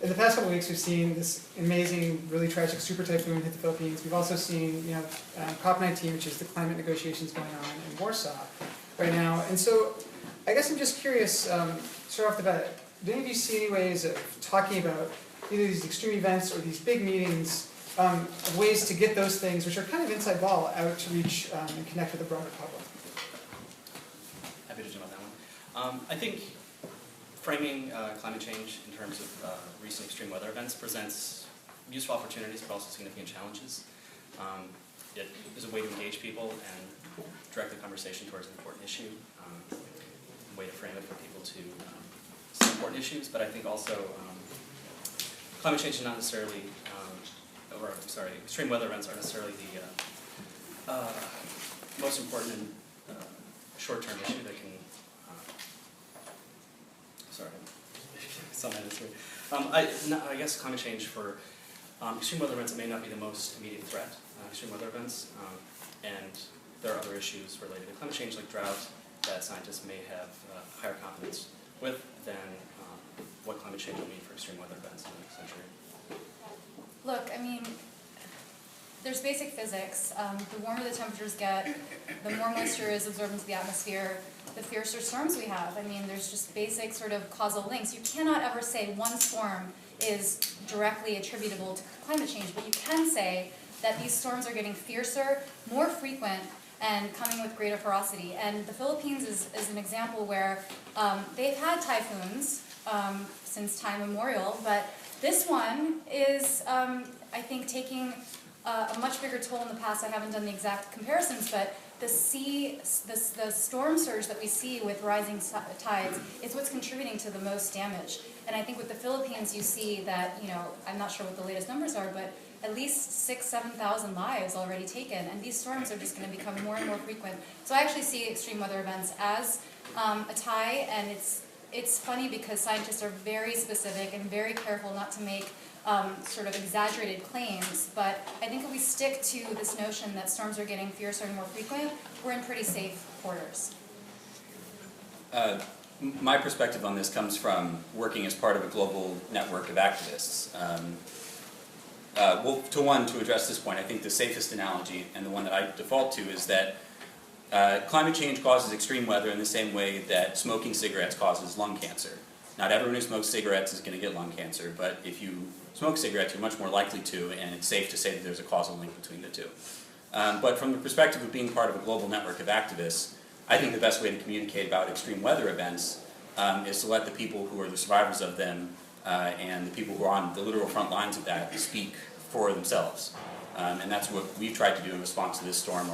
in the past couple of weeks, we've seen this amazing, really tragic super typhoon hit the Philippines. We've also seen, COP19, which is the climate negotiations going on in Warsaw right now. And so, I guess I'm just curious, straight off the bat, do any of you see any ways of talking about either these extreme events or these big meetings, of ways to get those things, which are kind of inside ball, out to reach and connect with the broader public? Happy to jump on that one. I think framing climate change in terms of recent extreme weather events presents useful opportunities, but also significant challenges. It is a way to engage people and direct the conversation towards an important issue, a way to frame it for people to see important issues, but I think also climate change is not necessarily, extreme weather events aren't necessarily the most important short-term issue that can, some minutes here. I guess climate change for extreme weather events may not be the most immediate threat, extreme weather events, and there are other issues related to climate change like drought that scientists may have higher confidence with than what climate change will mean for extreme weather events in the next century. Look, I mean, there's basic physics. The warmer the temperatures get, the more moisture is absorbed into the atmosphere, the fiercer storms we have. I mean, there's just basic sort of causal links. You cannot ever say one storm is directly attributable to climate change, but you can say that these storms are getting fiercer, more frequent, and coming with greater ferocity. And the Philippines is an example where they've had typhoons since time immemorial, but this one is, I think, taking a much bigger toll in the past. I haven't done the exact comparisons, but the storm surge that we see with rising tides is what's contributing to the most damage. And I think with the Philippines, you see that, I'm not sure what the latest numbers are, but at least 6,000-7,000 lives already taken, and these storms are just going to become more and more frequent. So I actually see extreme weather events as a tie, and it's funny because scientists are very specific and very careful not to make sort of exaggerated claims, but I think if we stick to this notion that storms are getting fiercer and more frequent, we're in pretty safe quarters. My perspective on this comes from working as part of a global network of activists. To address this point, I think the safest analogy, and the one that I default to, is that climate change causes extreme weather in the same way that smoking cigarettes causes lung cancer. Not everyone who smokes cigarettes is going to get lung cancer, but if you smoke cigarettes, you're much more likely to, and it's safe to say that there's a causal link between the two. But from the perspective of being part of a global network of activists, I think the best way to communicate about extreme weather events is to let the people who are the survivors of them and the people who are on the literal front lines of that speak for themselves. And that's what we've tried to do in response to this storm.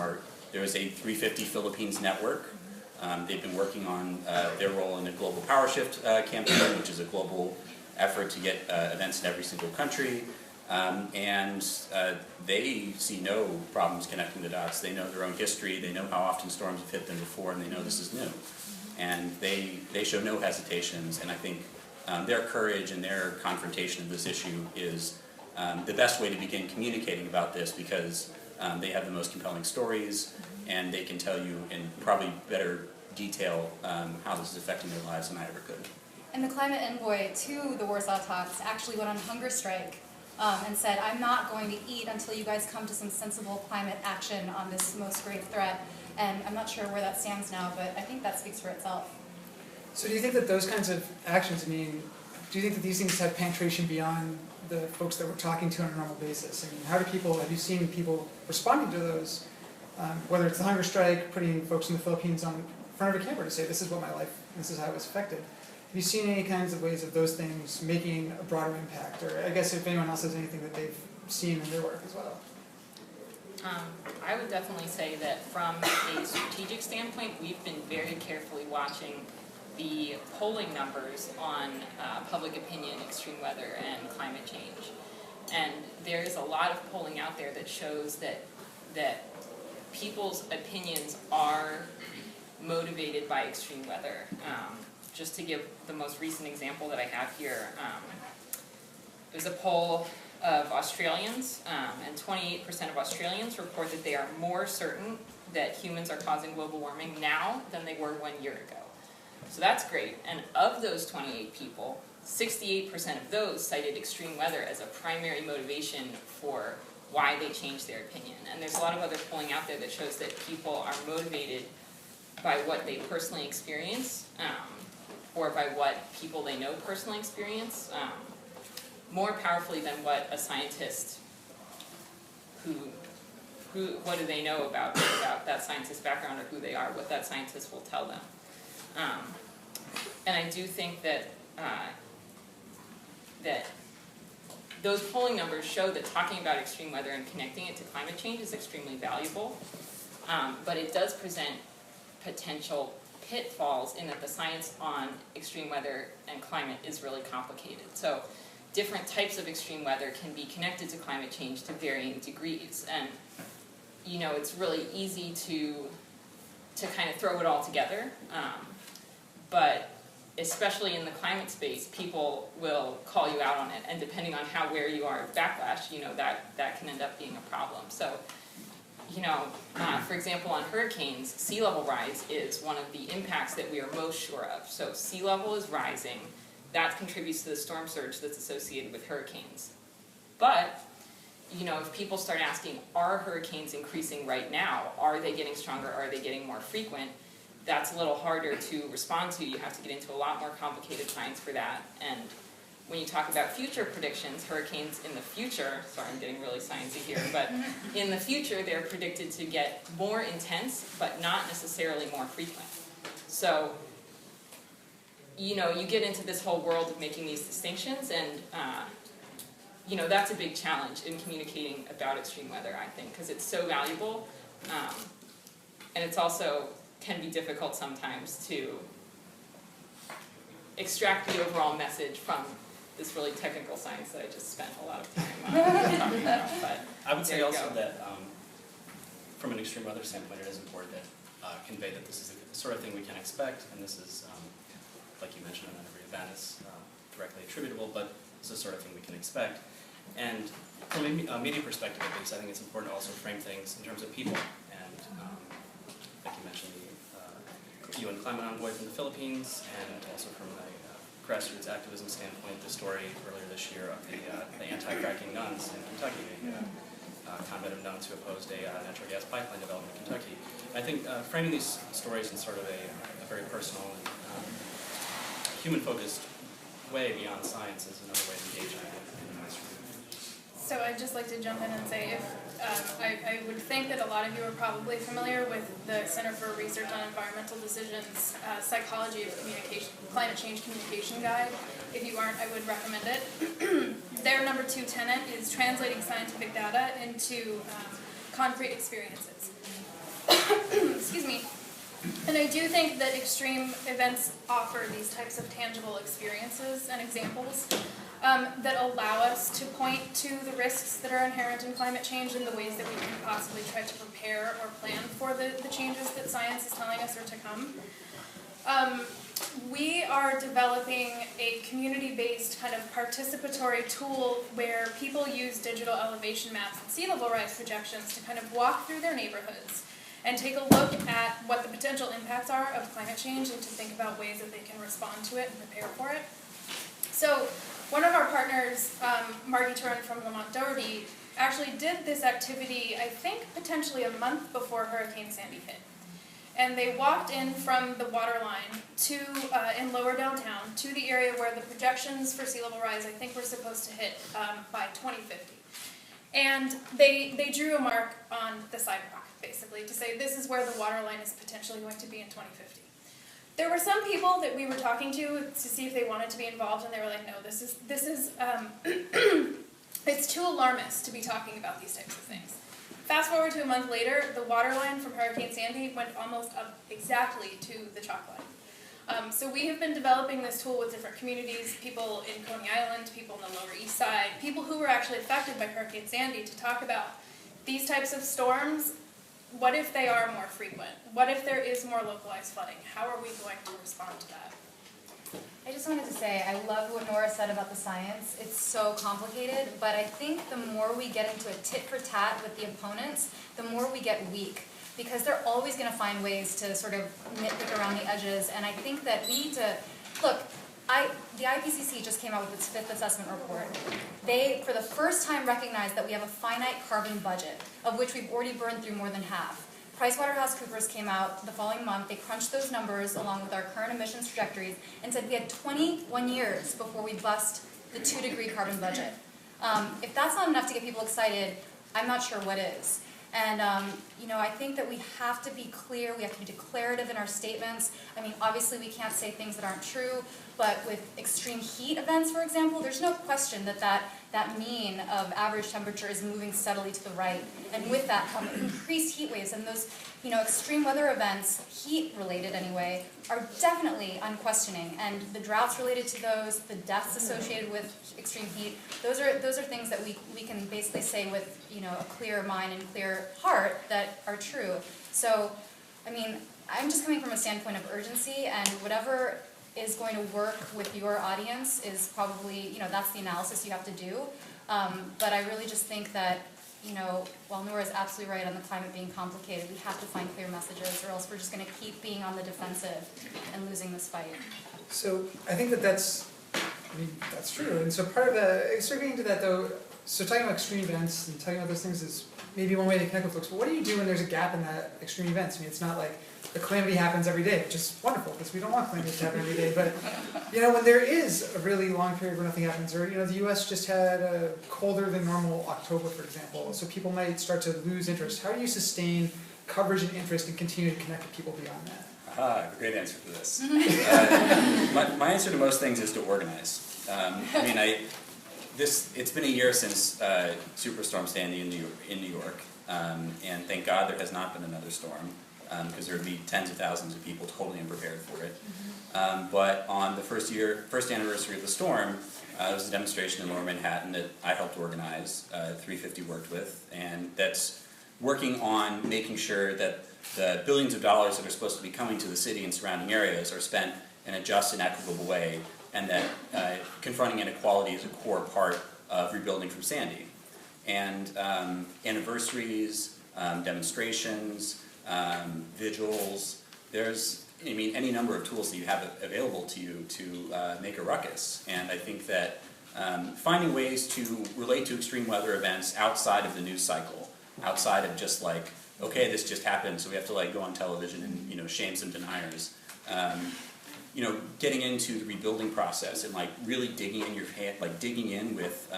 There is a 350 Philippines network. They've been working on their role in the Global Power Shift campaign, which is a global effort to get events in every single country. And they see no problems connecting the dots. They know their own history, they know how often storms have hit them before, and they know this is new. And they show no hesitations, and I think their courage and their confrontation of this issue is the best way to begin communicating about this, because they have the most compelling stories, and they can tell you in probably better detail how this is affecting their lives than I ever could. And the climate envoy to the Warsaw talks actually went on hunger strike and said, I'm not going to eat until you guys come to some sensible climate action on this most grave threat. And I'm not sure where that stands now, but I think that speaks for itself. So do you think that those kinds of actions, do you think that these things have penetration beyond the folks that we're talking to on a normal basis? Have you seen people responding to those, whether it's the hunger strike, putting folks in the Philippines in front of a camera to say, this is what my life, this is how I was affected. Have you seen any kinds of ways of those things making a broader impact? Or I guess if anyone else has anything that they've seen in their work as well. I would definitely say that from a strategic standpoint, we've been very carefully watching the polling numbers on public opinion, extreme weather, and climate change. And there's a lot of polling out there that shows that people's opinions are motivated by extreme weather. Just to give the most recent example that I have here, there's a poll of Australians, and 28% of Australians report that they are more certain that humans are causing global warming now than they were 1 year ago. So that's great. And of those 28 people, 68% of those cited extreme weather as a primary motivation for why they changed their opinion. And there's a lot of other polling out there that shows that people are motivated by what they personally experience, or by what people they know personally experience, more powerfully than what a scientist what do they know about that scientist's background or who they are, what that scientist will tell them. And I do think that that those polling numbers show that talking about extreme weather and connecting it to climate change is extremely valuable, but it does present potential pitfalls in that the science on extreme weather and climate is really complicated. So different types of extreme weather can be connected to climate change to varying degrees, and you know, it's really easy to kind of throw it all together, but especially in the climate space, people will call you out on it, and depending on where you are of backlash, you know, that can end up being a problem. So, you know, for example, on hurricanes, sea level rise is one of the impacts that we are most sure of. So sea level is rising, that contributes to the storm surge that's associated with hurricanes. But, you know, if people start asking, are hurricanes increasing right now? Are they getting stronger? Are they getting more frequent? That's a little harder to respond to. You have to get into a lot more complicated science for that. And when you talk about future predictions, hurricanes in the future, sorry, I'm getting really sciencey here, but in the future they're predicted to get more intense, but not necessarily more frequent. So, you know, you get into this whole world of making these distinctions, and you know, that's a big challenge in communicating about extreme weather, I think, because it's so valuable, and it's also can be difficult sometimes to extract the overall message from this really technical science that I just spent a lot of time talking about. But I would say there you also go. that from an extreme weather standpoint, it is important that convey that this is the sort of thing we can expect, and this is, like you mentioned, not every event is directly attributable, but it's the sort of thing we can expect. And from a media perspective, at least, I think it's important to also frame things in terms of people. And like you mentioned, the UN climate envoy from the Philippines, and also from a grassroots activism standpoint, the story earlier this year of the anti-fracking nuns in Kentucky, convent of nuns who opposed a natural gas pipeline development in Kentucky. I think framing these stories in sort of a very personal and human-focused way beyond science is another way of engaging in the mainstream. So I'd just like to jump in and say, if I would think that a lot of you are probably familiar with the Center for Research on Environmental Decisions Psychology of Communication, Climate Change Communication Guide. If you aren't, I would recommend it. Their number 2 tenet is translating scientific data into concrete experiences. Excuse me. And I do think that extreme events offer these types of tangible experiences and examples that allow us to point to the risks that are inherent in climate change and the ways that we can possibly try to prepare or plan for the changes that science is telling us are to come. We are developing a community-based kind of participatory tool where people use digital elevation maps and sea level rise projections to kind of walk through their neighborhoods and take a look at what the potential impacts are of climate change and to think about ways that they can respond to it and prepare for it. So one of our partners, Margie Turin from Lamont Doherty, actually did this activity, I think, potentially a month before Hurricane Sandy hit. And they walked in from the waterline to, in lower downtown, to the area where the projections for sea level rise, I think, were supposed to hit by 2050. And they drew a mark on the sidewalk, basically, to say this is where the waterline is potentially going to be in 2050. There were some people that we were talking to see if they wanted to be involved, and they were like, no, this is it's too alarmist to be talking about these types of things. Fast forward to a month later, the water line from Hurricane Sandy went almost up exactly to the chalk line. So we have been developing this tool with different communities, people in Coney Island, people in the Lower East Side, people who were actually affected by Hurricane Sandy, to talk about these types of storms. What if they are more frequent? What if there is more localized flooding? How are we going to respond to that? I just wanted to say, I love what Nora said about the science. It's so complicated, but I think the more we get into a tit for tat with the opponents, the more we get weak, because they're always going to find ways to sort of nitpick around the edges. And I think that we need to, look, the IPCC just came out with its 5th assessment report. They, for the first time, recognized that we have a finite carbon budget, of which we've already burned through more than half. PricewaterhouseCoopers came out the following month. They crunched those numbers along with our current emissions trajectories and said we had 21 years before we bust the 2-degree carbon budget. If that's not enough to get people excited, I'm not sure what is. And I think that we have to be clear, we have to be declarative in our statements. I mean, obviously we can't say things that aren't true, but with extreme heat events, for example, there's no question that mean of average temperature is moving steadily to the right. And with that come increased heat waves, and those extreme weather events, heat-related anyway, are definitely unquestioning. And the droughts related to those, the deaths associated with extreme heat, those are things that we can basically say with a clear mind and clear heart that are true. So, I mean, I'm just coming from a standpoint of urgency, and whatever is going to work with your audience is probably, that's the analysis you have to do. But I really just think that, while Nora is absolutely right on the climate being complicated, we have to find clear messages, or else we're just going to keep being on the defensive and losing this fight. So I think that's true. And so part of the, sort of getting to that though, so talking about extreme events and talking about those things is maybe one way to connect with folks, but what do you do when there's a gap in that extreme events? I mean, it's not like the calamity happens every day, which is wonderful, because we don't want calamities to happen every day, but when there is a really long period where nothing happens, or the US just had a colder than normal October, for example, so people might start to lose interest. How do you sustain coverage and interest and continue to connect with people beyond that? Great answer for this. My answer to most things is to organize. It's been a year since Superstorm Sandy in New York, and thank God there has not been another storm, because there would be tens of thousands of people totally unprepared for it. But on the first anniversary of the storm, there was a demonstration in Lower Manhattan that I helped organize, 350 worked with, and that's working on making sure that the billions of dollars that are supposed to be coming to the city and surrounding areas are spent in a just and equitable way, and that confronting inequality is a core part of rebuilding from Sandy. And anniversaries, demonstrations, vigils, there's any number of tools that you have available to you to make a ruckus. And I think that finding ways to relate to extreme weather events outside of the news cycle, outside of just like, okay, this just happened, so we have to go on television and shame some deniers. Getting into the rebuilding process and really digging in with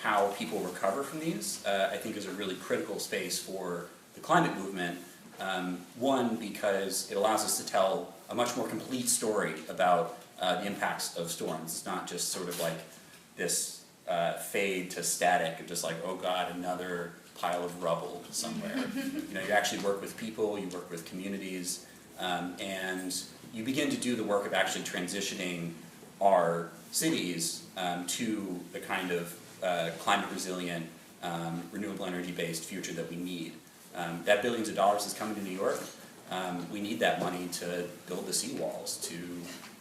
how people recover from these, I think is a really critical space for the climate movement. One, because it allows us to tell a much more complete story about the impacts of storms. It's not just sort of like this fade to static of just oh God, another pile of rubble somewhere. You actually work with people, you work with communities, and you begin to do the work of actually transitioning our cities to the kind of climate resilient, renewable energy based future that we need. That billions of dollars is coming to New York. We need that money to build the seawalls, to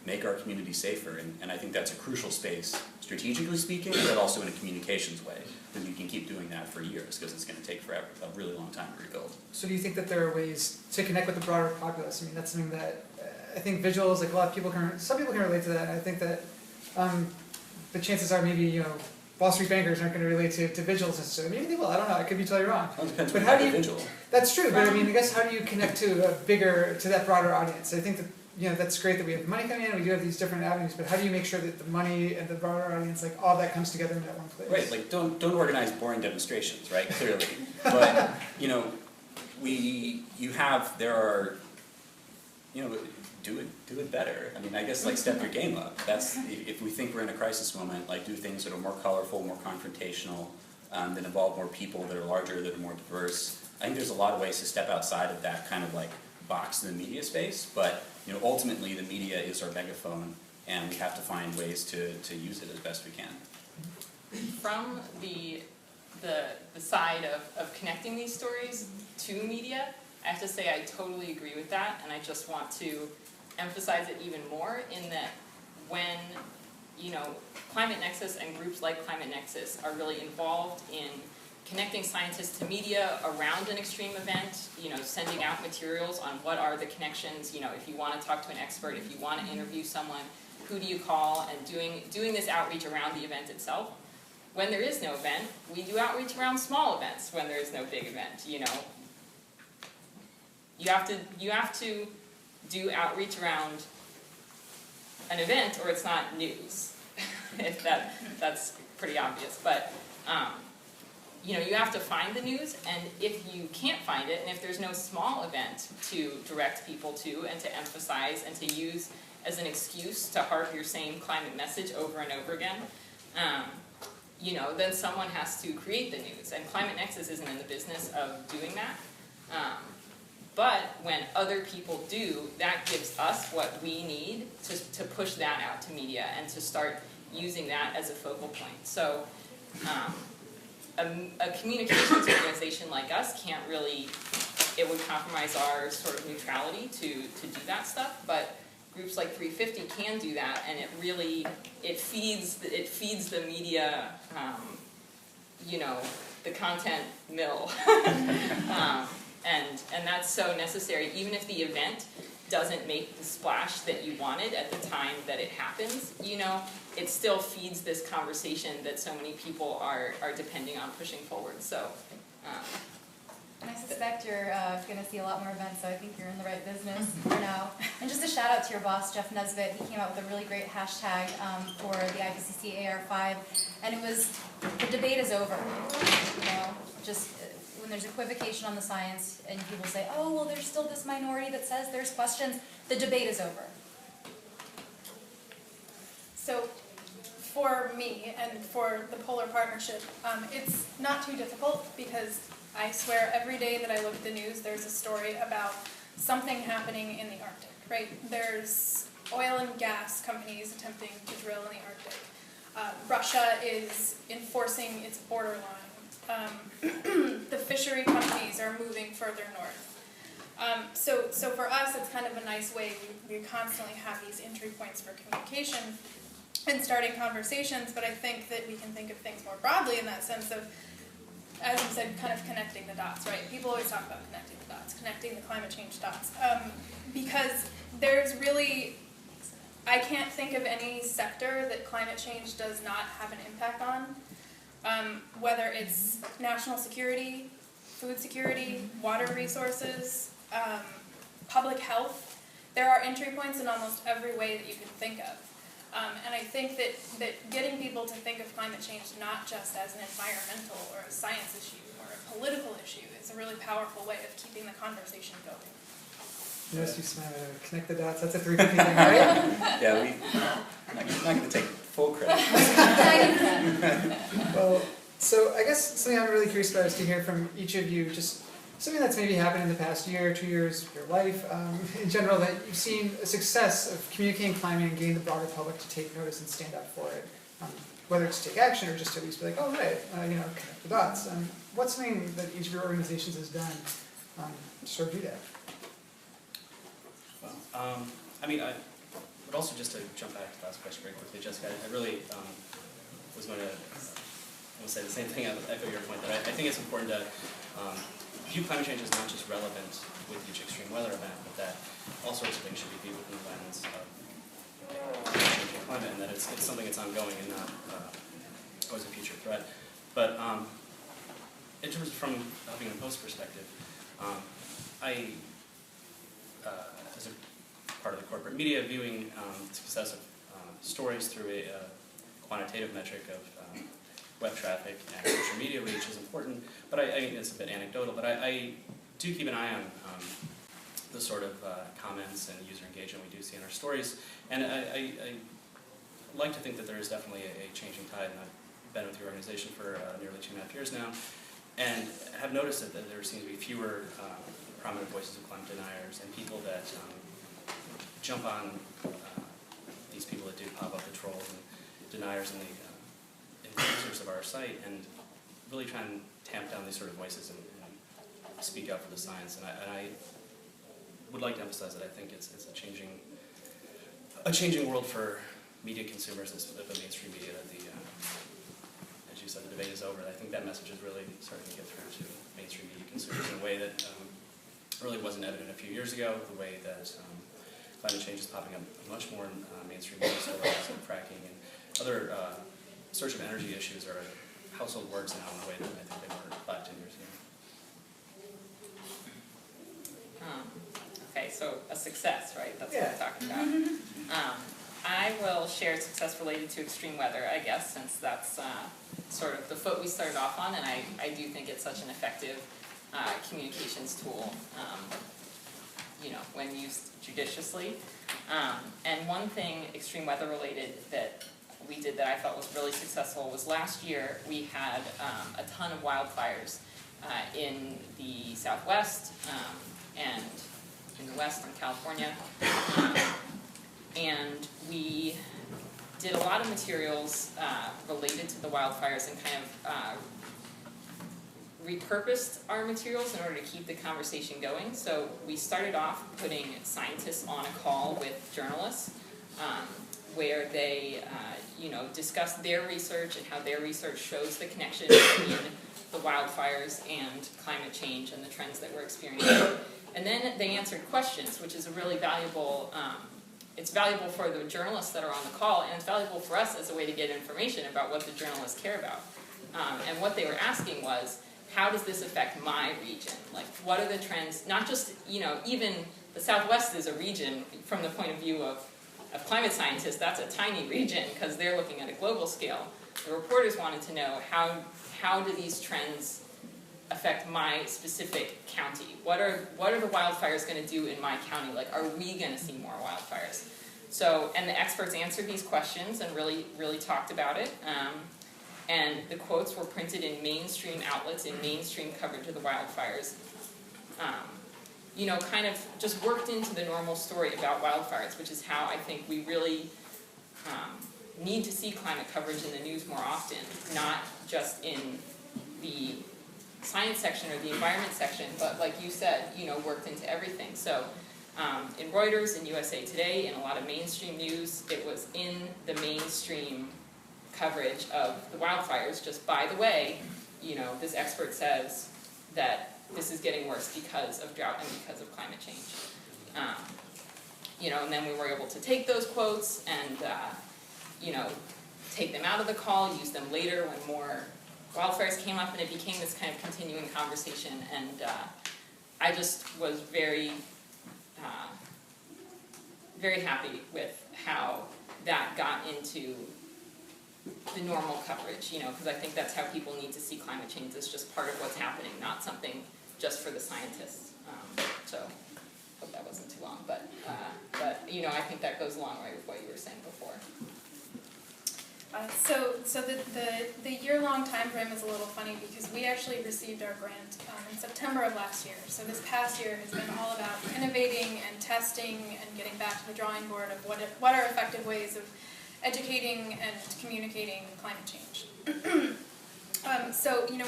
make our community safer, and I think that's a crucial space, strategically speaking, but also in a communications way, because you can keep doing that for years, because it's going to take forever, a really long time to rebuild. So do you think that there are ways to connect with the broader populace? I mean, that's something that I think vigils, a lot of people some people can relate to that, and I think that the chances are maybe, Wall Street bankers aren't going to relate to vigils necessarily. Maybe they will, I don't know, I could be totally wrong. Well, it depends but on how do you, vigil. That's true, but I guess how do you connect to that broader audience? I think that, that's great that we have the money coming in, we do have these different avenues, but how do you make sure that the money and the broader audience, all that comes together in that one place? Right, don't organize boring demonstrations, right, clearly. But, do it better. I guess step your game up. That's, if we think we're in a crisis moment, do things that are more colorful, more confrontational, that involve more people, that are larger, that are more diverse. I think there's a lot of ways to step outside of that kind of box in the media space, but ultimately the media is our megaphone, and we have to find ways to use it as best we can. From the side of connecting these stories to media, I have to say I totally agree with that, and I just want to emphasize it even more in that when Climate Nexus and groups like Climate Nexus are really involved in connecting scientists to media around an extreme event, sending out materials on what are the connections, if you want to talk to an expert, if you want to interview someone, who do you call, and doing this outreach around the event itself. When there is no event, we do outreach around small events when there is no big event, you know. You have to do outreach around an event or it's not news. If that's pretty obvious. But you know, you have to find the news, and if you can't find it, and if there's no small event to direct people to and to emphasize and to use as an excuse to harp your same climate message over and over again, you know, then someone has to create the news. And Climate Nexus isn't in the business of doing that. But when other people do, that gives us what we need to push that out to media and to start using that as a focal point. So a communications organization like us can't really, it would compromise our sort of neutrality to do that stuff, but groups like 350 can do that, and it really, it feeds the media, you know, the content mill. And that's so necessary, even if the event doesn't make the splash that you wanted at the time that it happens, you know, it still feeds this conversation that so many people are depending on pushing forward. So, and I suspect you're going to see a lot more events, so I think you're in the right business for now. And just a shout out to your boss, Jeff Nesbitt. He came out with a really great hashtag for the IPCC AR5, and it was, the debate is over. You know, just when there's equivocation on the science and people say, oh, well, there's still this minority that says there's questions, the debate is over. So for me and for the Polar Partnership, it's not too difficult because I swear every day that I look at the news, there's a story about something happening in the Arctic, right? There's oil and gas companies attempting to drill in the Arctic. Russia is enforcing its border line. The fishery companies are moving further north. So for us, it's kind of a nice way. We constantly have these entry points for communication and starting conversations, but I think that we can think of things more broadly in that sense of, as you said, kind of connecting the dots, right? People always talk about connecting the dots, connecting the climate change dots, because there's really, I can't think of any sector that climate change does not have an impact on, whether it's national security, food security, water resources, public health. There are entry points in almost every way that you can think of. And I think that getting people to think of climate change not just as an environmental or a science issue or a political issue is a really powerful way of keeping the conversation going. Yes, you smile. Connect the dots. That's a 350 thing, right? Yeah, I'm not going to take full credit. Well, so I guess something I'm really curious about is to hear from each of you, just something that's maybe happened in the past year, 2 years of your life, in general, that you've seen a success of communicating climate and getting the broader public to take notice and stand up for it, whether it's to take action or just to at least be like, oh, right, you know, connect the dots. What's something that each of your organizations has done to sort of do that? Well, I mean, I would also, just to jump back to the last question very quickly, Jessica, I really was going to say the same thing. I would echo your point that I think it's important to view climate change as not just relevant with each extreme weather event, but that all sorts of things should be viewed within the lens of changing climate, and that it's something that's ongoing and not always a future threat. But in terms from the Huffington Post perspective, as a part of the corporate media, viewing success of stories through a quantitative metric of web traffic and social media reach is important, but I mean, it's a bit anecdotal, but I do keep an eye on the sort of comments and user engagement we do see in our stories, and I like to think that there is definitely a changing tide, and I've been with the organization for nearly 2.5 years now, and have noticed that there seems to be fewer prominent voices of climate deniers and people that jump on these people that do pop up the trolls and deniers and the users of our site, and really try and tamp down these sort of voices and speak out for the science. And I would like to emphasize that I think it's a changing world for media consumers, the mainstream media. That as you said, the debate is over. I think that message is really starting to get through to mainstream media consumers in a way that really wasn't evident a few years ago. The way that climate change is popping up much more in mainstream news stories and fracking and other search of energy issues are household words now in a way that I think they were 5-10 years ago. Okay, so a success, right? That's Yeah. what we're talking about. I will share success related to extreme weather, I guess, since that's sort of the foot we started off on, and I do think it's such an effective communications tool, when used judiciously. And one thing extreme weather related that we did that I thought was really successful was last year we had a ton of wildfires in the Southwest and in the West in California. And we did a lot of materials related to the wildfires and kind of repurposed our materials in order to keep the conversation going. So we started off putting scientists on a call with journalists where they discuss their research and how their research shows the connection between the wildfires and climate change and the trends that we're experiencing. And then they answered questions, which is a really valuable, it's valuable for the journalists that are on the call, and it's valuable for us as a way to get information about what the journalists care about. And what they were asking was, how does this affect my region? Like, what are the trends? Not just, even the Southwest is a region from the point of view of climate scientists. That's a tiny region because they're looking at a global scale. The reporters wanted to know how do these trends affect my specific county? What are the wildfires going to do in my county? Like, are we going to see more wildfires? So, and the experts answered these questions and really, really talked about it. And the quotes were printed in mainstream outlets, in mainstream coverage of the wildfires. Kind of just worked into the normal story about wildfires, which is how I think we really need to see climate coverage in the news more often, not just in the science section or the environment section, but like you said, worked into everything. So in Reuters, in USA Today, in a lot of mainstream news, it was in the mainstream coverage of the wildfires. Just by the way, this expert says that this is getting worse because of drought and because of climate change. And then we were able to take those quotes and, take them out of the call, use them later when more wildfires came up, and it became this kind of continuing conversation. And I just was very, very happy with how that got into the normal coverage, because I think that's how people need to see climate change as just part of what's happening, not something just for the scientists. So, hope that wasn't too long, but I think that goes along right with what you were saying before. So the year-long time frame is a little funny because we actually received our grant in September of last year. So this past year has been all about innovating and testing and getting back to the drawing board of what are effective ways of educating and communicating climate change.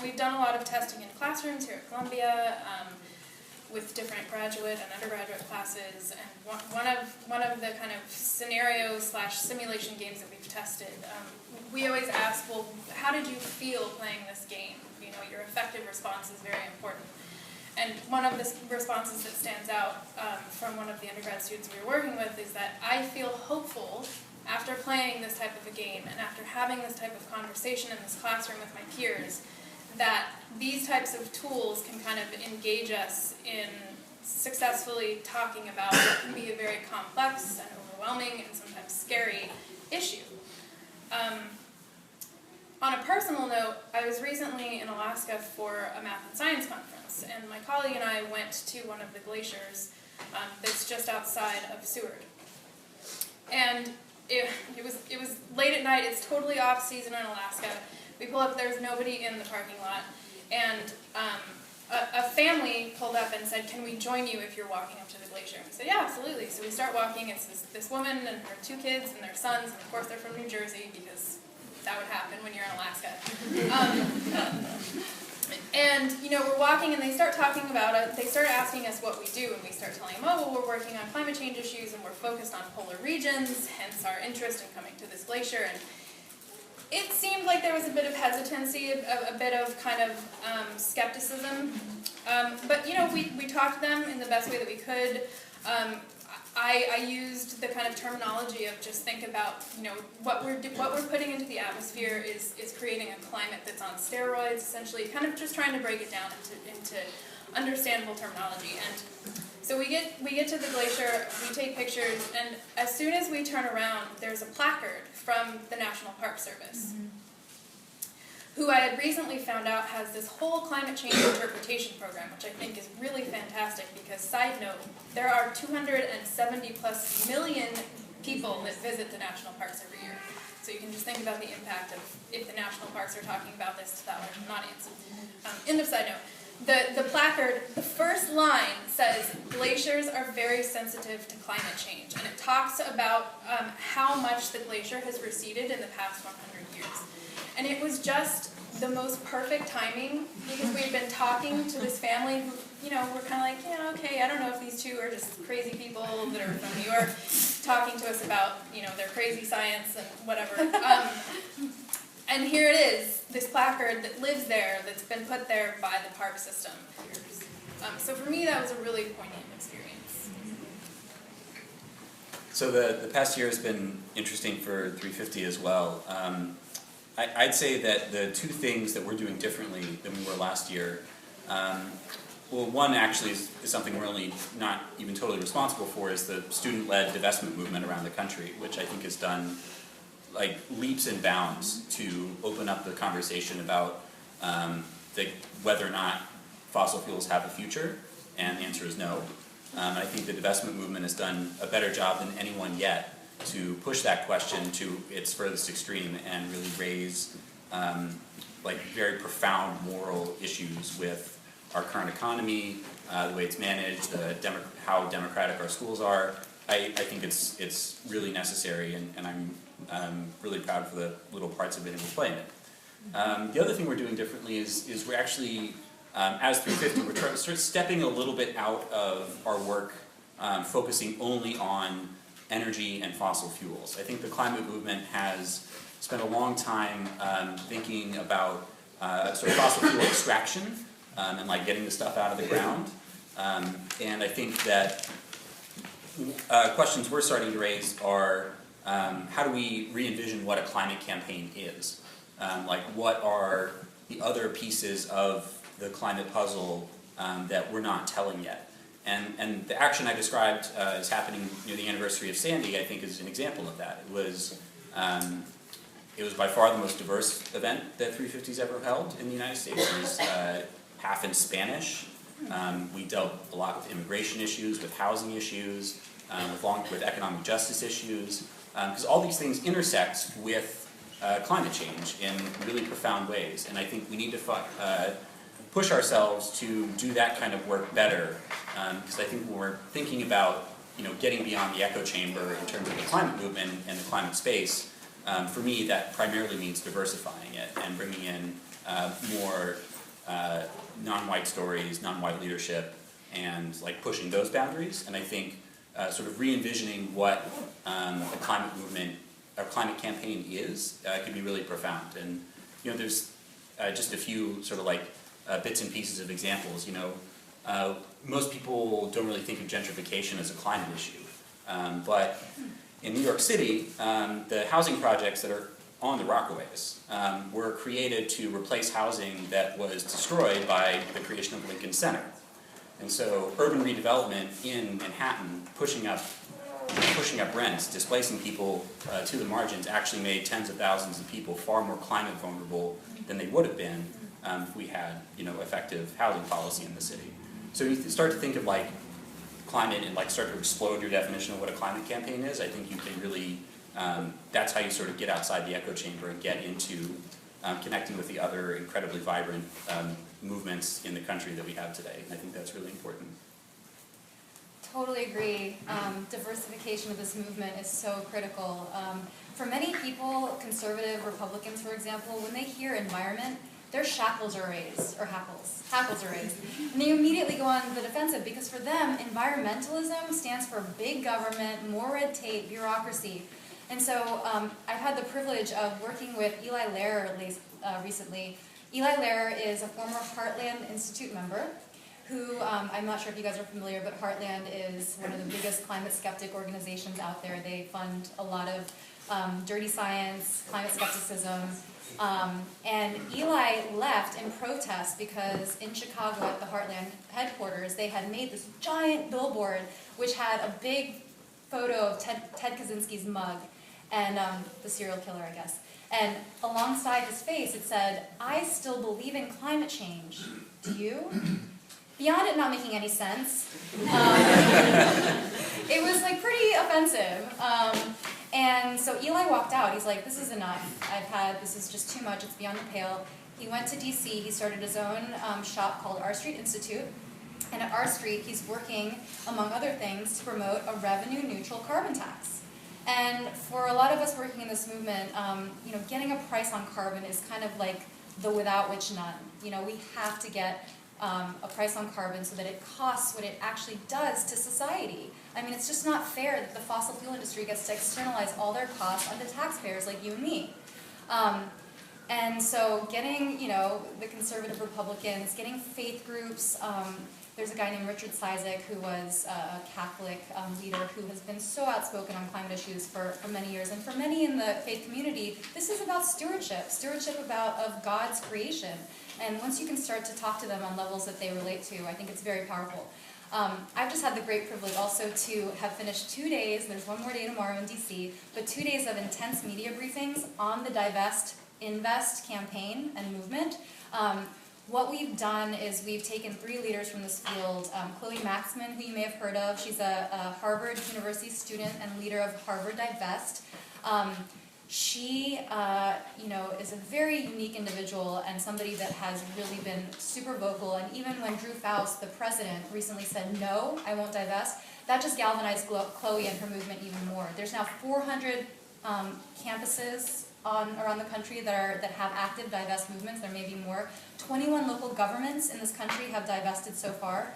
We've done a lot of testing in classrooms here at Columbia with different graduate and undergraduate classes, and one of the kind of scenario/simulation games that we've tested, we always ask, well, how did you feel playing this game? Your effective response is very important. And one of the responses that stands out from one of the undergrad students we were working with is that I feel hopeful after playing this type of a game and after having this type of conversation in this classroom with my peers, that these types of tools can kind of engage us in successfully talking about what can be a very complex and overwhelming and sometimes scary issue. On a personal note, I was recently in Alaska for a math and science conference, and my colleague and I went to one of the glaciers that's just outside of Seward. And it was late at night. It's totally off season in Alaska. We pull up, there's nobody in the parking lot, and a family pulled up and said, "Can we join you if you're walking up to the glacier?" And we said, "Yeah, absolutely." So we start walking. It's this woman and her 2 kids and their sons, and of course they're from New Jersey because that would happen when you're in Alaska. And we're walking, and they start talking about it. They start asking us what we do, and we start telling them, "Oh, well, we're working on climate change issues, and we're focused on polar regions, hence our interest in coming to this glacier." And it seemed like there was a bit of hesitancy, a bit of kind of skepticism. But we talked to them in the best way that we could. I used the kind of terminology of just think about, you know, what we're putting into the atmosphere is creating a climate that's on steroids, essentially, kind of just trying to break it down into understandable terminology. And so we get to the glacier, we take pictures, and as soon as we turn around, there's a placard from the National Park Service, who I had recently found out has this whole climate change interpretation program, which I think is really fantastic because, side note, there are 270 plus million people that visit the national parks every year. So you can just think about the impact of if the national parks are talking about this to that large an audience. End of side note. The placard, the first line says, glaciers are very sensitive to climate change, and it talks about how much the glacier has receded in the past 100 years. And it was just the most perfect timing, because we had been talking to this family who, you know, were kind of like, yeah, okay, I don't know if these two are just crazy people that are from New York talking to us about, you know, their crazy science and whatever. And here it is, this placard that lives there, that's been put there by the park system. So for me, that was a really poignant experience. So the past year has been interesting for 350 as well. I'd say that the two things that we're doing differently than we were last year, well, one actually is something we're only not even totally responsible for, is the student-led divestment movement around the country, which I think has done like leaps and bounds to open up the conversation about whether or not fossil fuels have a future, and the answer is no. I think the divestment movement has done a better job than anyone yet to push that question to its furthest extreme and really raise like very profound moral issues with our current economy, the way it's managed, how democratic our schools are. I think it's really necessary, and I'm really proud for the little parts I've been able to play in it. The other thing we're doing differently is we're actually, as 350, we're sort of stepping a little bit out of our work focusing only on energy and fossil fuels. I think the climate movement has spent a long time thinking about sort of fossil fuel extraction and like getting the stuff out of the ground. And I think that questions we're starting to raise are how do we re-envision what a climate campaign is? Like what are the other pieces of the climate puzzle that we're not telling yet? And the action I described is happening near the anniversary of Sandy, I think, is an example of that. It was by far the most diverse event that 350's ever held in the United States. It was half in Spanish. We dealt a lot with immigration issues, with housing issues, with economic justice issues, because all these things intersect with climate change in really profound ways. And I think we need to push ourselves to do that kind of work better, because I think when we're thinking about getting beyond the echo chamber in terms of the climate movement and the climate space, for me that primarily means diversifying it and bringing in more non-white stories, non-white leadership, and like pushing those boundaries. And I think sort of re-envisioning what a climate movement or climate campaign is could be really profound. And there's just a few sort of like bits and pieces of examples. Most people don't really think of gentrification as a climate issue, but in New York City, the housing projects that are on the Rockaways were created to replace housing that was destroyed by the creation of Lincoln Center. And so urban redevelopment in Manhattan, pushing up rents, displacing people to the margins, actually made tens of thousands of people far more climate vulnerable than they would have been if we had effective housing policy in the city. So you start to think of like climate and like start to explode your definition of what a climate campaign is. I think you can really, that's how you sort of get outside the echo chamber and get into connecting with the other incredibly vibrant movements in the country that we have today. And I think that's really important. Totally agree. Diversification of this movement is so critical. For many people, conservative Republicans, for example, when they hear environment, their shackles are raised, or hackles are raised. And they immediately go on the defensive because for them, environmentalism stands for big government, more red tape, bureaucracy. And so I've had the privilege of working with Eli Lehrer recently. Eli Lehrer is a former Heartland Institute member who, I'm not sure if you guys are familiar, but Heartland is one of the biggest climate skeptic organizations out there. They fund a lot of dirty science, climate skepticism. And Eli left in protest because in Chicago at the Heartland headquarters, they had made this giant billboard which had a big photo of Ted Kaczynski's mug, and the serial killer, I guess. And alongside his face, it said, "I still believe in climate change. Do you?" Beyond it not making any sense, it was like pretty offensive. And so Eli walked out. He's like, "This is enough. This is just too much. It's beyond the pale." He went to DC. He started his own shop called R Street Institute. And at R Street, he's working, among other things, to promote a revenue-neutral carbon tax. And for a lot of us working in this movement, getting a price on carbon is kind of like the without which none. We have to get a price on carbon so that it costs what it actually does to society. I mean, it's just not fair that the fossil fuel industry gets to externalize all their costs onto taxpayers like you and me. And so getting, the conservative Republicans, getting faith groups, there's a guy named Richard Cizik who was a Catholic leader who has been so outspoken on climate issues for many years. And for many in the faith community, this is about stewardship of God's creation. And once you can start to talk to them on levels that they relate to, I think it's very powerful. I've just had the great privilege also to have finished 2 days, there's one more day tomorrow in DC, but 2 days of intense media briefings on the Divest, Invest campaign and movement. What we've done is we've taken 3 leaders from this field. Chloe Maxman, who you may have heard of, she's a Harvard University student and leader of Harvard Divest. She, is a very unique individual and somebody that has really been super vocal. And even when Drew Faust, the president, recently said, "No, I won't divest," that just galvanized Chloe and her movement even more. There's now 400 campuses around the country that have active divest movements. There may be more. 21 local governments in this country have divested so far,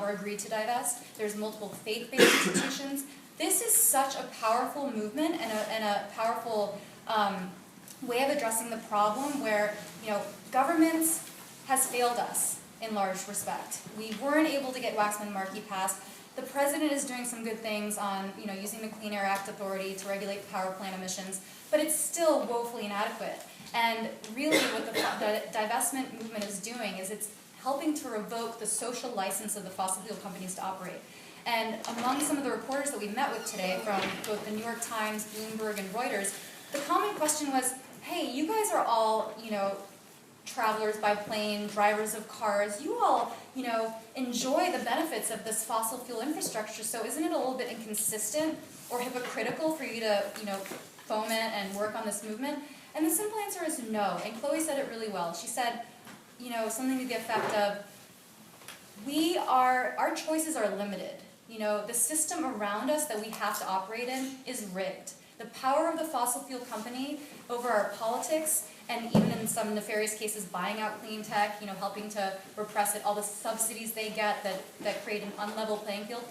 or agreed to divest. There's multiple faith-based institutions. This is such a powerful movement and a powerful way of addressing the problem where, governments has failed us in large respect. We weren't able to get Waxman-Markey passed. The president is doing some good things on, using the Clean Air Act authority to regulate power plant emissions, but it's still woefully inadequate. And really what the divestment movement is doing is it's helping to revoke the social license of the fossil fuel companies to operate. And among some of the reporters that we met with today from both the New York Times, Bloomberg, and Reuters, the common question was, "Hey, you guys are all, travelers by plane, drivers of cars. You all, enjoy the benefits of this fossil fuel infrastructure, so isn't it a little bit inconsistent or hypocritical for you to, foment and work on this movement?" And the simple answer is no. And Chloe said it really well. She said, something to the effect of, our choices are limited. The system around us that we have to operate in is rigged. The power of the fossil fuel company over our politics, and even in some nefarious cases buying out clean tech, helping to repress it, all the subsidies they get that create an unlevel playing field,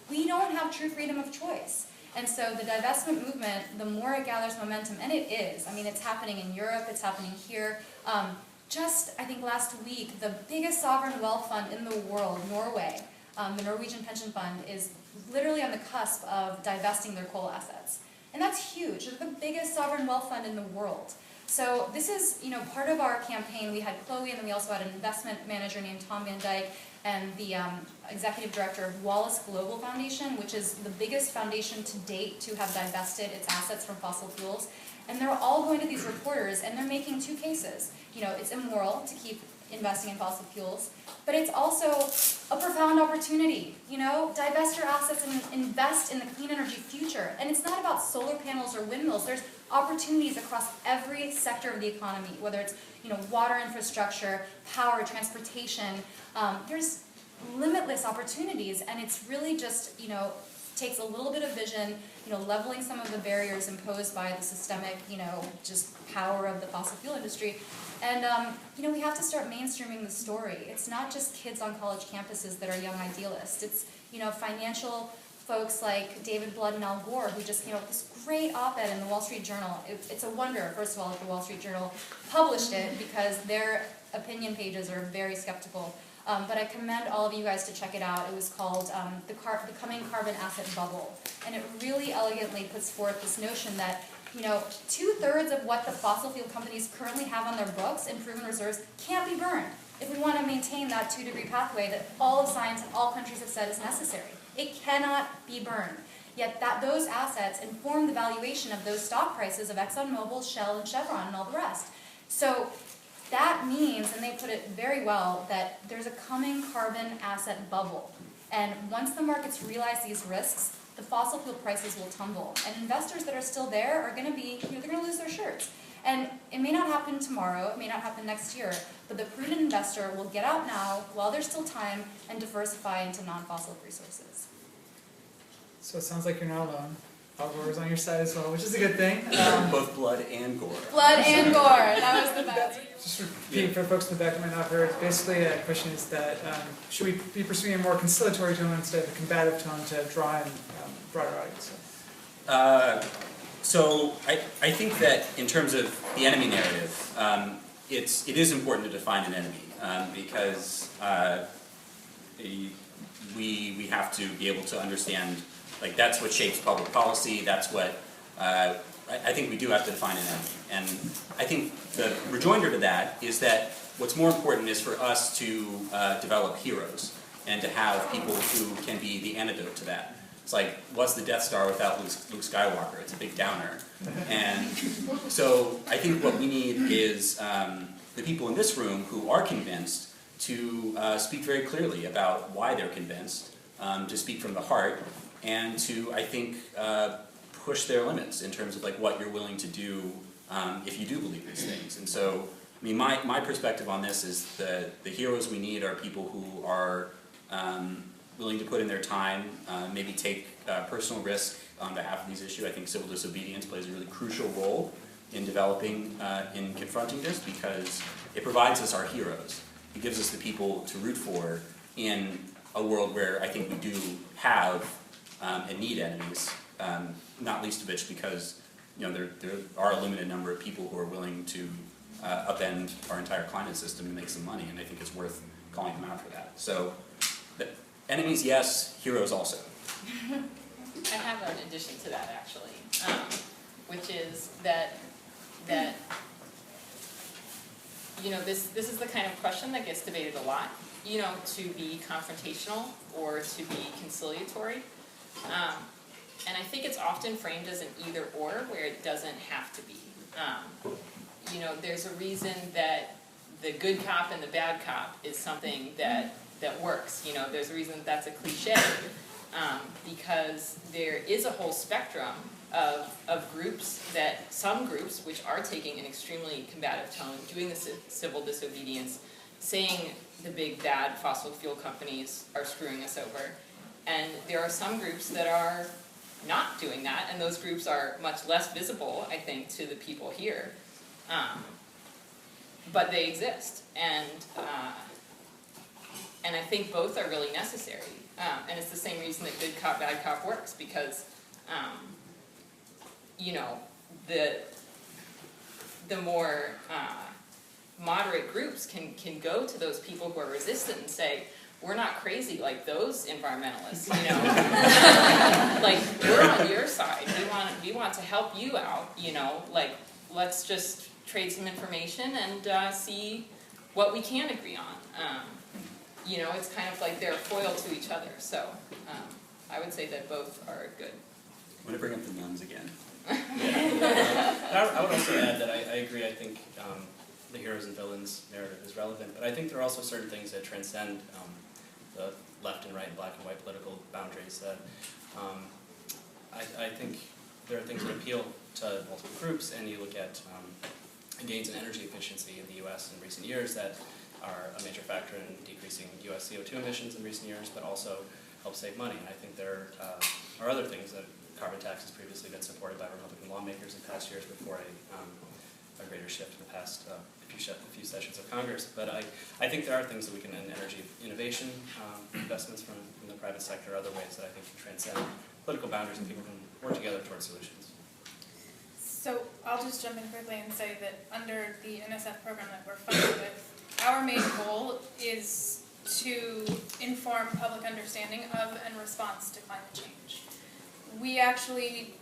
we don't have true freedom of choice. And so the divestment movement, the more it gathers momentum, and it is, it's happening in Europe, it's happening here. I think last week, the biggest sovereign wealth fund in the world, Norway, the Norwegian pension fund, is literally on the cusp of divesting their coal assets. And that's huge. It's the biggest sovereign wealth fund in the world. So this is, part of our campaign. We had Chloe, and then we also had an investment manager named Tom Van Dyke, and the executive director of Wallace Global Foundation, which is the biggest foundation to date to have divested its assets from fossil fuels. And they're all going to these reporters, and they're making 2 cases. It's immoral to keep investing in fossil fuels, but it's also a profound opportunity. Divest your assets and invest in the clean energy future. And it's not about solar panels or windmills. There's opportunities across every sector of the economy, whether it's water infrastructure, power, transportation. There's limitless opportunities, and it's really just takes a little bit of vision, leveling some of the barriers imposed by the systemic, just power of the fossil fuel industry. And, we have to start mainstreaming the story. It's not just kids on college campuses that are young idealists. It's, financial folks like David Blood and Al Gore, who just, this great op-ed in the Wall Street Journal. It's a wonder, first of all, that the Wall Street Journal published it, because their opinion pages are very skeptical. But I commend all of you guys to check it out. It was called the Coming Carbon Asset Bubble. And it really elegantly puts forth this notion that 2/3 of what the fossil fuel companies currently have on their books in proven reserves can't be burned if we want to maintain that 2-degree pathway that all of science and all countries have said is necessary. It cannot be burned. Yet those assets inform the valuation of those stock prices of ExxonMobil, Shell, and Chevron, and all the rest. So that means, and they put it very well, that there's a coming carbon asset bubble. And once the markets realize these risks, the fossil fuel prices will tumble. And investors that are still there are going to be, they're going to lose their shirts. And it may not happen tomorrow, it may not happen next year, but the prudent investor will get out now while there's still time and diversify into non-fossil resources. So it sounds like you're not alone. Al Gore's on your side as well, which is a good thing. Both blood and gore. Blood and gore, that was the best. Just repeating for folks in the back that might not have heard, basically the question is that should we be pursuing a more conciliatory tone instead of a combative tone to draw in broader audience? So I think that in terms of the enemy narrative, it is important to define an enemy because we have to be able to understand, like, that's what shapes public policy, that's what, I think we do have to define an enemy. And I think the rejoinder to that is that what's more important is for us to develop heroes and to have people who can be the antidote to that. It's like, what's the Death Star without Luke Skywalker? It's a big downer. And so I think what we need is the people in this room who are convinced to speak very clearly about why they're convinced, to speak from the heart, and to, I think, push their limits in terms of like what you're willing to do if you do believe these things. And so, I mean, my perspective on this is the heroes we need are people who are willing to put in their time, maybe take personal risk on behalf of these issues. I think civil disobedience plays a really crucial role in developing, in confronting this, because it provides us our heroes. It gives us the people to root for in a world where I think we do have and need enemies, not least of which because there are a limited number of people who are willing to upend our entire climate system to make some money, and I think it's worth calling them out for that. So, enemies, yes, heroes also. I have an addition to that actually, which is that this is the kind of question that gets debated a lot. To be confrontational or to be conciliatory, and I think it's often framed as an either or, where it doesn't have to be. There's a reason that the good cop and the bad cop is something that works. There's a reason that's a cliche, because there is a whole spectrum of groups, some groups which are taking an extremely combative tone, doing the civil disobedience, saying the big bad fossil fuel companies are screwing us over. And there are some groups that are not doing that, and those groups are much less visible, I think, to the people here. But they exist, and I think both are really necessary. And it's the same reason that good cop, bad cop works, because the more moderate groups can go to those people who are resistant and say, we're not crazy like those environmentalists, like, we're on your side, we want to help you out, like, let's just trade some information and see what we can agree on. It's kind of like they're a foil to each other, so I would say that both are good. I'm going to bring up the nuns again. I would also add that I agree. I think the heroes and villains narrative is relevant, but I think there are also certain things that transcend the left and right, black and white political boundaries. That I think there are things that appeal to multiple groups, and you look at gains in energy efficiency in the U.S. in recent years that are a major factor in decreasing U.S. CO2 emissions in recent years, but also help save money. And I think there are other things that carbon tax has previously been supported by Republican lawmakers in past years before a greater shift in the past few sessions of Congress. But I think there are things that we can, in energy innovation, investments from the private sector, other ways that I think can transcend political boundaries and people can work together towards solutions. So I'll just jump in quickly and say that under the NSF program that we're funded with, our main goal is to inform public understanding of and response to climate change. We actually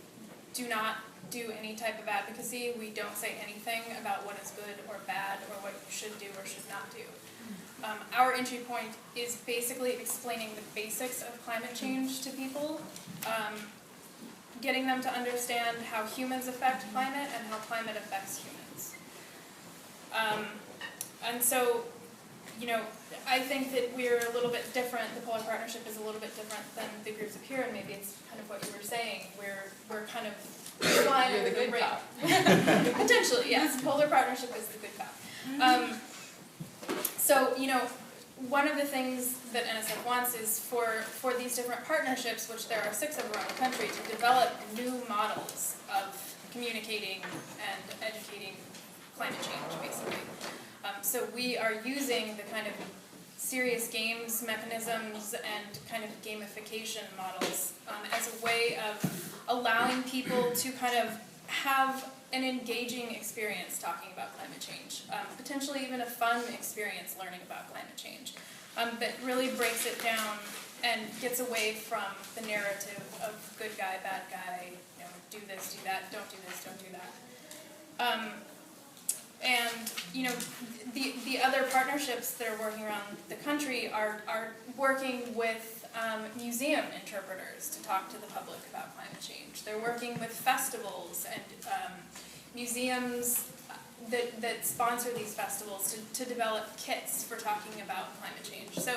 do not do any type of advocacy. We don't say anything about what is good or bad or what you should do or should not do. Our entry point is basically explaining the basics of climate change to people, getting them to understand how humans affect climate and how climate affects humans. And so, you know, I think that we're a little bit different. The Polar Partnership is a little bit different than the groups up here, and maybe it's kind of what you were saying. We're kind of flying You're under the good radar. cop. Potentially, yes. Polar Partnership is the good cop. So, you know, one of the things that NSF wants is for these different partnerships, which there are 6 of around the country, to develop new models of communicating and educating climate change, basically. So we are using the kind of serious games mechanisms and kind of gamification models as a way of allowing people to kind of have an engaging experience talking about climate change, potentially even a fun experience learning about climate change, that really breaks it down and gets away from the narrative of good guy, bad guy, you know, do this, do that, don't do this, don't do that. And you know, the other partnerships that are working around the country are working with museum interpreters to talk to the public about climate change. They're working with festivals and museums that sponsor these festivals to develop kits for talking about climate change. So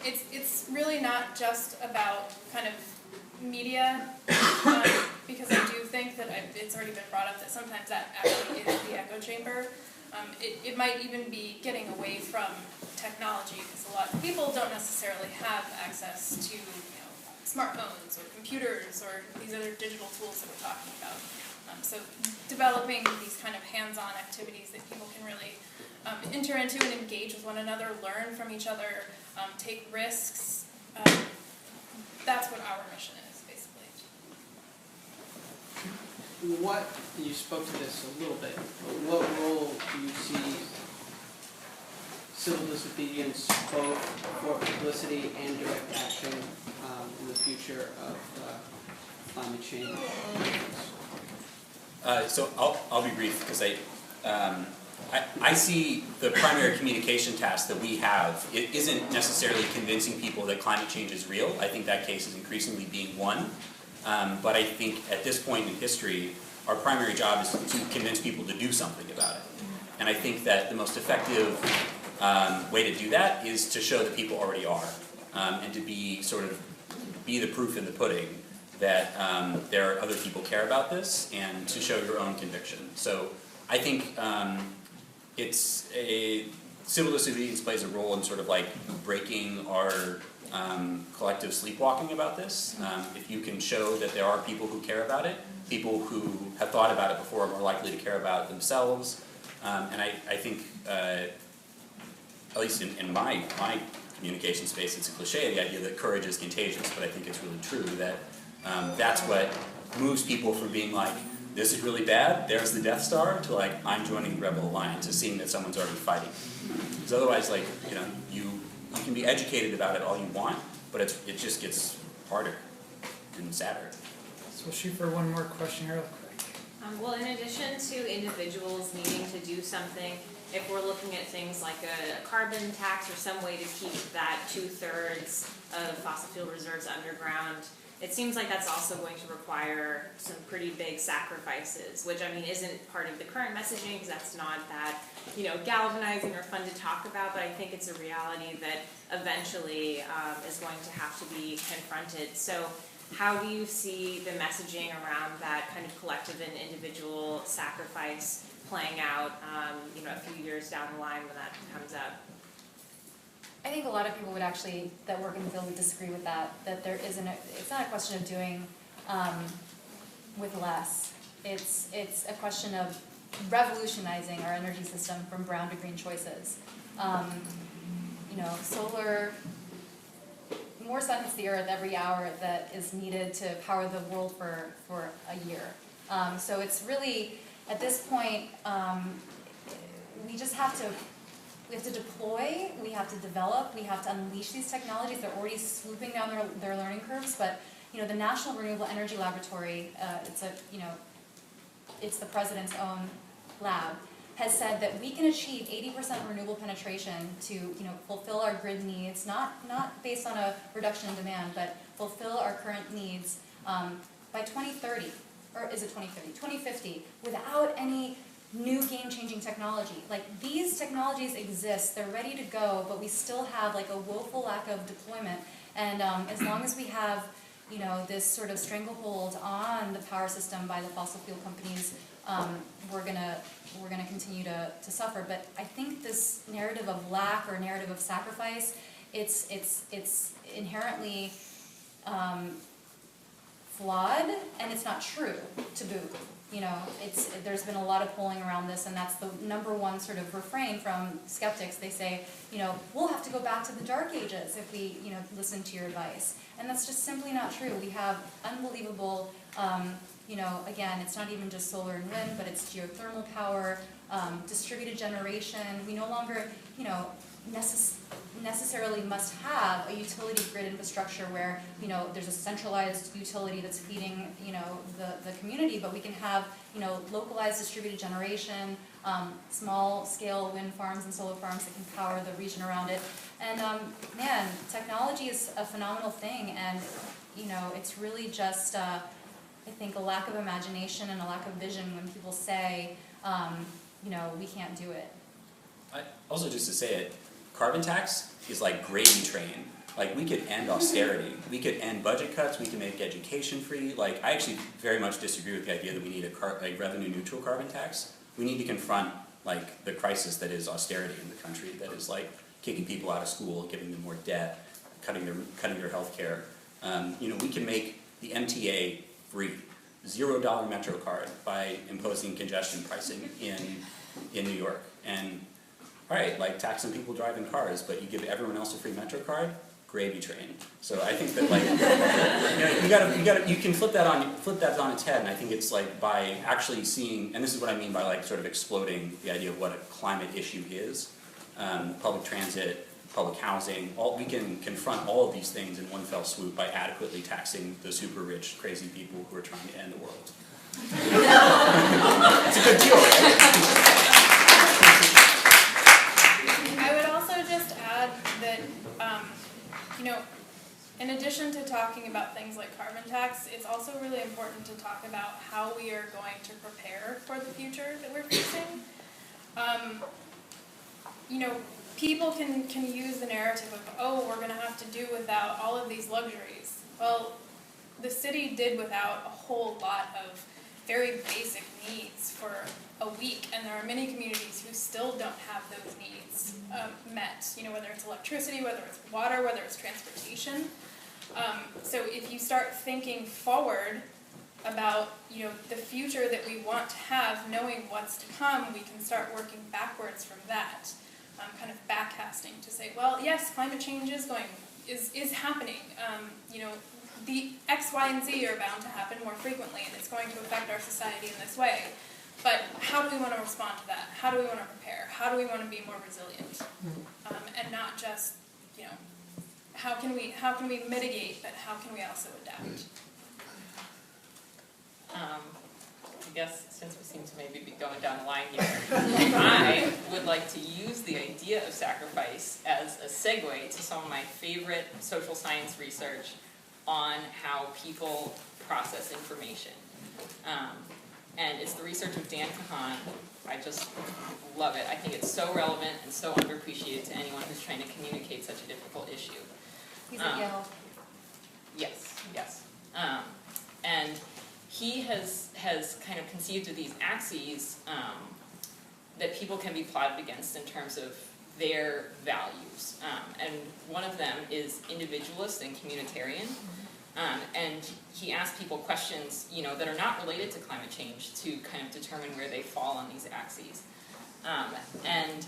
it's really not just about kind of media, because I do think that it's already been brought up that sometimes that actually is the echo chamber. It might even be getting away from technology, because a lot of people don't necessarily have access to, you know, smartphones or computers or these other digital tools that we're talking about. So developing these kind of hands-on activities that people can really enter into and engage with one another, learn from each other, take risks. That's what our mission is, basically. What, you spoke to this a little bit, but what role do you see civil disobedience both for publicity and direct action in the future of climate change? So I'll be brief, because I see the primary communication task that we have. It isn't necessarily convincing people that climate change is real. I think that case is increasingly being won. But I think at this point in history, our primary job is to convince people to do something about it. And I think that the most effective way to do that is to show that people already are, and to be the proof in the pudding that there are other people care about this, and to show your own conviction. So I think civil disobedience plays a role in sort of like breaking our collective sleepwalking about this. If you can show that there are people who care about it, people who have thought about it before are more likely to care about it themselves. And I think, at least in my communication space, it's a cliche, the idea that courage is contagious, but I think it's really true that that's what moves people from being like, this is really bad, there's the Death Star, to like, I'm joining the Rebel Alliance, to seeing that someone's already fighting. Because otherwise, like, you know, you can be educated about it all you want, but it just gets harder and sadder. So we'll shoot for one more question here real quick. Well, in addition to individuals needing to do something, if we're looking at things like a carbon tax or some way to keep that 2/3 of fossil fuel reserves underground, it seems like that's also going to require some pretty big sacrifices, which I mean isn't part of the current messaging, because that's not that, you know, galvanizing or fun to talk about, but I think it's a reality that eventually is going to have to be confronted. So how do you see the messaging around that kind of collective and individual sacrifice playing out, you know, a few years down the line when that comes up? I think a lot of people would actually, that work in the field, would disagree with that there isn't it's not a question of doing with less. It's a question of revolutionizing our energy system from brown to green choices. You know, solar, more sun hits the earth every hour that is needed to power the world for a year. So it's really, at this point, we we have to deploy, we have to develop, we have to unleash these technologies. They're already swooping down their learning curves, but the National Renewable Energy Laboratory, it's the president's own lab, has said that we can achieve 80% renewable penetration to fulfill our grid needs, not based on a reduction in demand, but fulfill our current needs by 2030, or is it 2030? 2050, without any new game-changing technology. Like, these technologies exist, they're ready to go, but we still have like a woeful lack of deployment. And as long as we have this sort of stranglehold on the power system by the fossil fuel companies, we're gonna continue to suffer. But I think this narrative of lack or narrative of sacrifice, it's inherently flawed, and it's not true to boot. There's been a lot of polling around this, and that's the number one sort of refrain from skeptics. They say, we'll have to go back to the dark ages if we, listen to your advice. And that's just simply not true. We have unbelievable, again, it's not even just solar and wind, but it's geothermal power, distributed generation. We no longer, necessarily must have a utility grid infrastructure where there's a centralized utility that's feeding the community, but we can have localized distributed generation, small scale wind farms and solar farms that can power the region around it. And man, technology is a phenomenal thing, and it's really just I think a lack of imagination and a lack of vision when people say we can't do it. Also, just to say it, carbon tax is like gravy train. Like, we could end austerity, we could end budget cuts, we can make education free. Like, I actually very much disagree with the idea that we need a revenue neutral carbon tax. We need to confront like the crisis that is austerity in the country, that is like kicking people out of school, giving them more debt, cutting their health care. We can make the MTA free, $0 Metro card by imposing congestion pricing in New York. And all right, like taxing people driving cars, but you give everyone else a free Metro card, gravy train. So I think that like you can flip that on its head, and I think it's like by actually seeing, and this is what I mean by like sort of exploding the idea of what a climate issue is, public transit, public housing, we can confront all of these things in one fell swoop by adequately taxing the super rich, crazy people who are trying to end the world. It's a good deal, right? I would also just add that, in addition to talking about things like carbon tax, it's also really important to talk about how we are going to prepare for the future that we're facing. People can use the narrative of, we're going to have to do without all of these luxuries. Well, the city did without a whole lot of very basic needs for a week, and there are many communities who still don't have those needs met, whether it's electricity, whether it's water, whether it's transportation. So if you start thinking forward about, the future that we want to have, knowing what's to come, we can start working backwards from that, kind of backcasting to say, well, yes, climate change is happening. The X, Y, and Z are bound to happen more frequently, and it's going to affect our society in this way. But how do we want to respond to that? How do we want to prepare? How do we want to be more resilient? And not just, how can we mitigate, but how can we also adapt? I guess since we seem to maybe be going down the line here, I would like to use the idea of sacrifice as a segue to some of my favorite social science research on how people process information. And it's the research of Kahn. I just love it. I think it's so relevant and so underappreciated to anyone who's trying to communicate such a difficult issue. He's at Yale. Yes. And he has kind of conceived of these axes that people can be plotted against in terms of their values. And one of them is individualist and communitarian. And he asks people questions, that are not related to climate change to kind of determine where they fall on these axes. And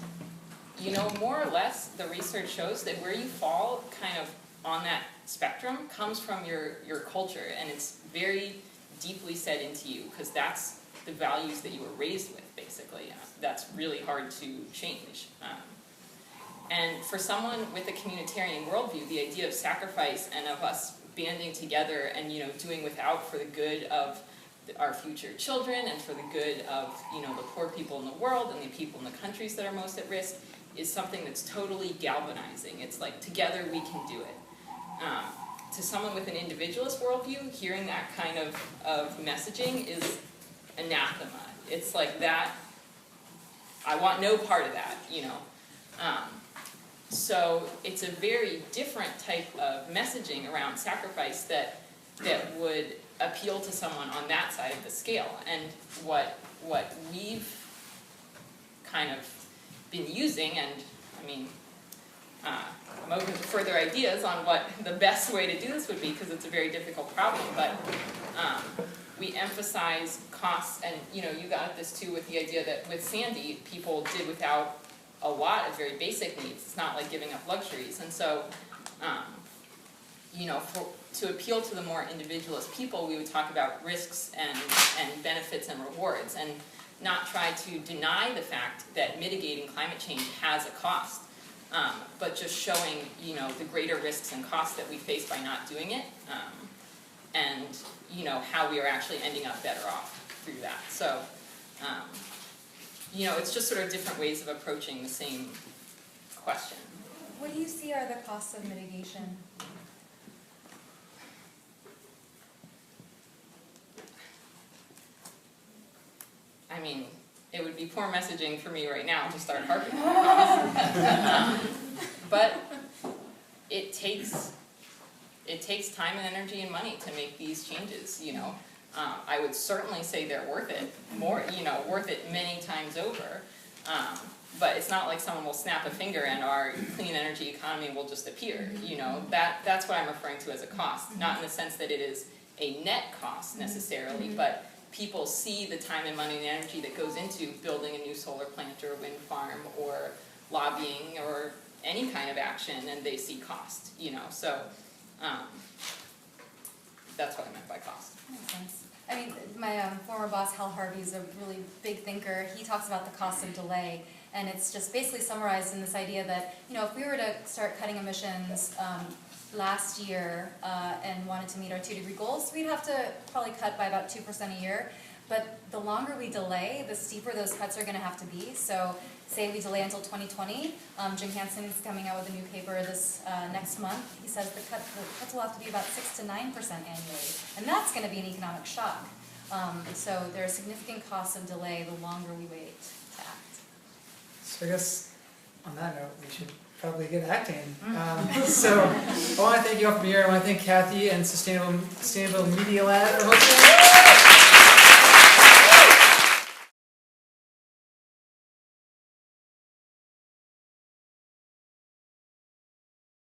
more or less, the research shows that where you fall kind of on that spectrum comes from your culture, and it's very deeply set into you, because that's the values that you were raised with, basically. That's really hard to change. And for someone with a communitarian worldview, the idea of sacrifice and of us banding together and, you know, doing without for the good of our future children and for the good of, you know, the poor people in the world and the people in the countries that are most at risk is something that's totally galvanizing. It's like, together we can do it. To someone with an individualist worldview, hearing that kind of messaging is anathema. It's like that, I want no part of that, you know. So it's a very different type of messaging around sacrifice that would appeal to someone on that side of the scale. And what we've kind of been using, and I mean, I'm open to further ideas on what the best way to do this would be, because it's a very difficult problem, but we emphasize costs, and you know, you got at this too with the idea that with Sandy, people did without a lot of very basic needs. It's not like giving up luxuries. And so, you know, to appeal to the more individualist people, we would talk about risks and benefits and rewards, and not try to deny the fact that mitigating climate change has a cost, but just showing, you know, the greater risks and costs that we face by not doing it, and, you know, how we are actually ending up better off through that. So, you know, it's just sort of different ways of approaching the same question. What do you see are the costs of mitigation? I mean, it would be poor messaging for me right now to start harping on costs. But it takes time and energy and money to make these changes, you know. I would certainly say they're worth it, worth it many times over. But it's not like someone will snap a finger and our clean energy economy will just appear, you know. That's what I'm referring to as a cost, not in the sense that it is a net cost necessarily, but people see the time and money and energy that goes into building a new solar plant or a wind farm or lobbying or any kind of action, and they see cost, you know. So that's what I meant by cost. Makes sense. I mean, my former boss, Hal Harvey's a really big thinker. He talks about the cost of delay, and it's just basically summarized in this idea that, you know, if we were to start cutting emissions last year and wanted to meet our 2-degree goals, we'd have to probably cut by about 2% a year. But the longer we delay, the steeper those cuts are going to have to be. So say we delay until 2020. Jim Hansen's coming out with a new paper this next month. He says the cuts will have to be about 6 to 9% annually. And that's going to be an economic shock. So there are significant costs of delay the longer we wait to act. So I guess on that note, we should probably get acting. So I want to thank you all for being here. I want to thank Kathy and Sustainable Media Lab for hosting.